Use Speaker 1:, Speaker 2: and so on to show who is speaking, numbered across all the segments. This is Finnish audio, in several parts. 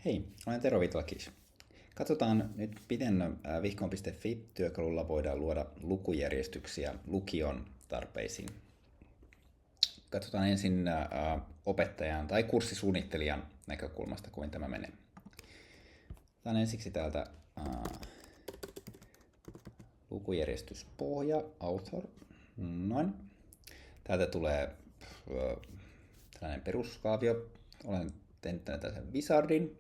Speaker 1: Hei, olen Tero Vitlakis. Katsotaan nyt, miten vihkoon.fi-työkalulla voidaan luoda lukujärjestyksiä lukion tarpeisiin. Katsotaan ensin opettajan tai kurssisuunnittelijan näkökulmasta, kuin tämä menee. Otetaan ensiksi täältä lukujärjestyspohja, author. Noin. Täältä tulee tällainen peruskaavio. Olen tehnyt tällaisen wizardin,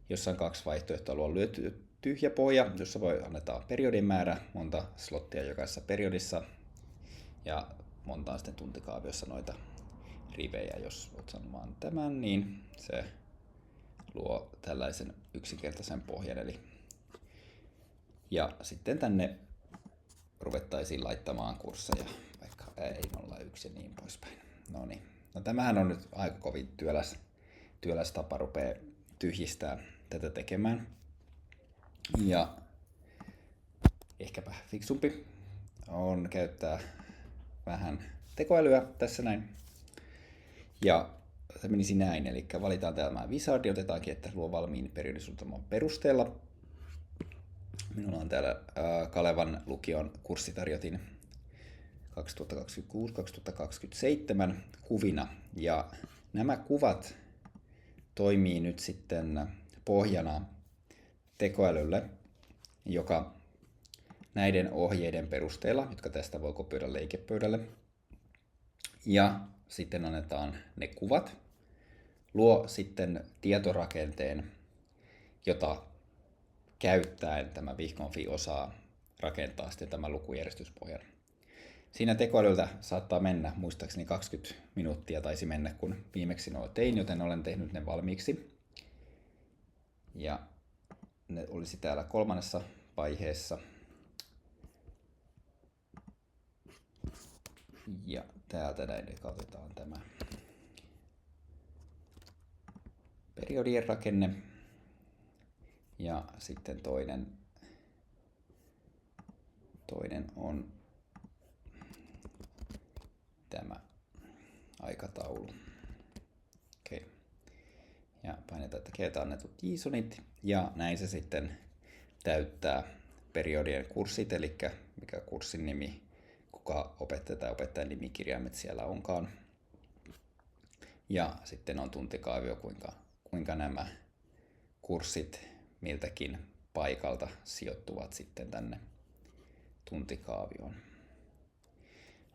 Speaker 1: jossa on kaksi vaihtoehtoa. On lyöty tyhjä pohja, jossa voi annetaan periodin määrä, monta slottia jokaisessa periodissa, ja monta on sitten tuntikaaviossa noita rivejä. Jos olet sanomaan tämän, niin se luo tällaisen yksinkertaisen pohjan. Ja sitten tänne ruvettaisiin laittamaan kursseja, vaikka E01 ja niin poispäin. No niin. No tämähän on nyt aika kovin työläs tapa rupeaa tyhjistää tätä tekemään. Ja ehkäpä fiksumpi on käyttää vähän tekoälyä tässä näin. Ja se menisi näin, eli valitaan tämä wizard, otetaankin, että luo valmiin periodisuunnitelman perusteella. Minulla on täällä Kalevan lukion kurssitarjotin 2026-2027 kuvina, ja nämä kuvat toimii nyt sitten pohjana tekoälylle, joka näiden ohjeiden perusteella, jotka tästä voi kopioida leikepöydälle, ja sitten annetaan ne kuvat, luo sitten tietorakenteen, jota käyttäen tämä vihkonfi osaa rakentaa sitten tämän lukujärjestyspohjan. Siinä tekoälyltä saattaa mennä, muistaakseni 20 minuuttia taisi mennä, kun viimeksi nuo tein, joten olen tehnyt ne valmiiksi. Ja ne olisi täällä kolmannessa vaiheessa. Ja täältä näin katsotaan tämä periodien rakenne. Ja sitten toinen on tämä aikataulu. Okei. Ja painetaan, että keiltä annetut JSONit, ja näin se sitten täyttää periodien kurssit, eli mikä kurssin nimi, kuka opettaja tai opettajan nimikirjaimet siellä onkaan. Ja sitten on tuntikaavio, kuinka nämä kurssit miltäkin paikalta sijoittuvat sitten tänne tuntikaavioon.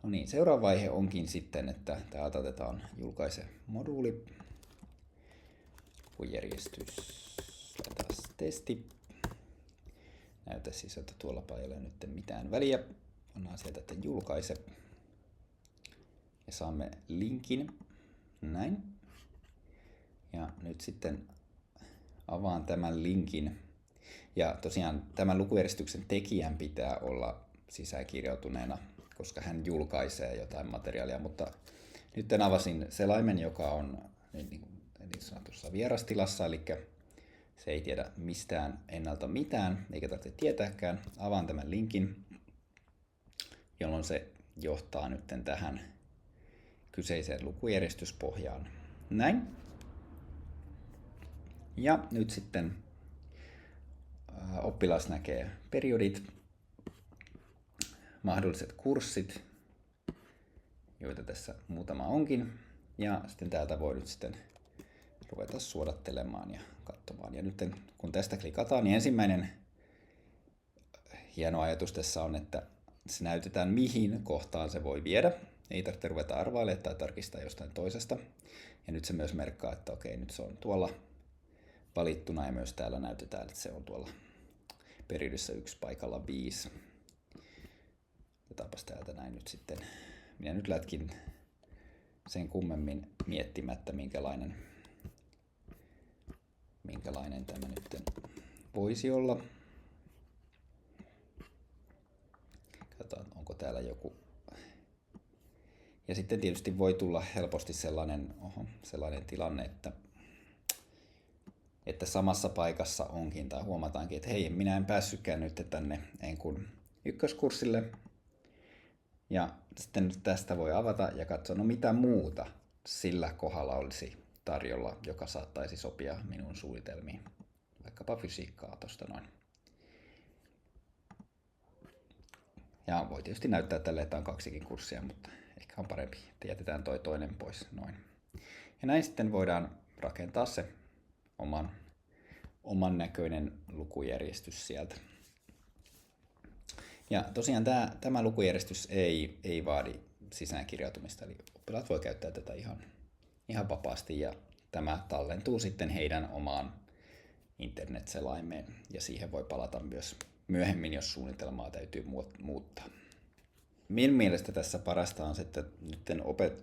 Speaker 1: No niin, seuraava vaihe onkin sitten, että täältä otetaan julkaise moduuli, lukujärjestys, taas testi. Näytä siis, että tuolla ei ole nyt mitään väliä. Pannaan sieltä, että julkaise. Ja saamme linkin. Näin. Ja nyt sitten avaan tämän linkin. Ja tosiaan tämän lukujärjestyksen tekijän pitää olla sisäänkirjautuneena, koska hän julkaisee jotain materiaalia, mutta nyt avasin selaimen, joka on niin sanotussa vierastilassa, eli se ei tiedä mistään ennalta mitään, eikä tarvitse tietääkään. Avaan tämän linkin, jolloin se johtaa nyt tähän kyseiseen lukujärjestyspohjaan. Näin. Ja nyt sitten oppilas näkee periodit, mahdolliset kurssit, joita tässä muutama onkin. Ja sitten täältä voi nyt sitten ruveta suodattelemaan ja katsomaan. Ja nyt kun tästä klikataan, niin ensimmäinen hieno ajatus tässä on, että se näytetään mihin kohtaan se voi viedä. Ei tarvitse ruveta arvailemaan tai tarkistaa jostain toisesta. Ja nyt se myös merkkaa, että okei, nyt se on tuolla valittuna, ja myös täällä näytetään, että se on tuolla periodissä 1 paikalla 5. Otetaanpas täältä näin nyt sitten. Minä nyt lätkin sen kummemmin miettimättä, minkälainen tämä nyt voisi olla. Katsotaan, onko täällä joku. Ja sitten tietysti voi tulla helposti sellainen tilanne, että samassa paikassa onkin, tai huomataankin, että hei, minä en päässytkään nyt tänne Enkun ykköskurssille. Ja sitten tästä voi avata ja katsoa, no mitä muuta sillä kohdalla olisi tarjolla, joka saattaisi sopia minun suunnitelmiin. Vaikkapa fysiikkaa tosta noin. Ja voi tietysti näyttää tälle, että on 2 kurssia, mutta ehkä on parempi, että jätetään toi toinen pois noin. Ja näin sitten voidaan rakentaa se oman näköinen lukujärjestys sieltä. Ja tosiaan tämä lukujärjestys ei vaadi sisäänkirjautumista, eli oppilaat voi käyttää tätä ihan vapaasti, ja tämä tallentuu sitten heidän omaan internetselaimeen, ja siihen voi palata myös myöhemmin, jos suunnitelmaa täytyy muuttaa. Minun mielestä tässä parasta on, että nyt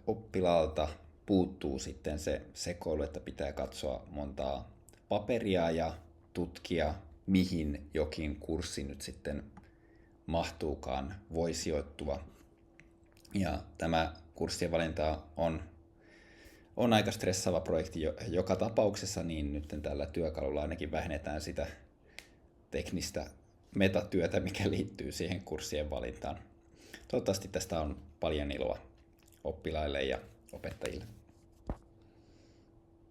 Speaker 1: oppilaalta puuttuu sitten se sekoilu, että pitää katsoa montaa paperia ja tutkia, mihin jokin kurssi nyt sitten mahtuukaan, voi sijoittua. Ja tämä kurssien valinta on aika stressaava projekti joka tapauksessa, niin nyt tällä työkalulla ainakin vähennetään sitä teknistä metatyötä, mikä liittyy siihen kurssien valintaan. Toivottavasti tästä on paljon iloa oppilaille ja opettajille.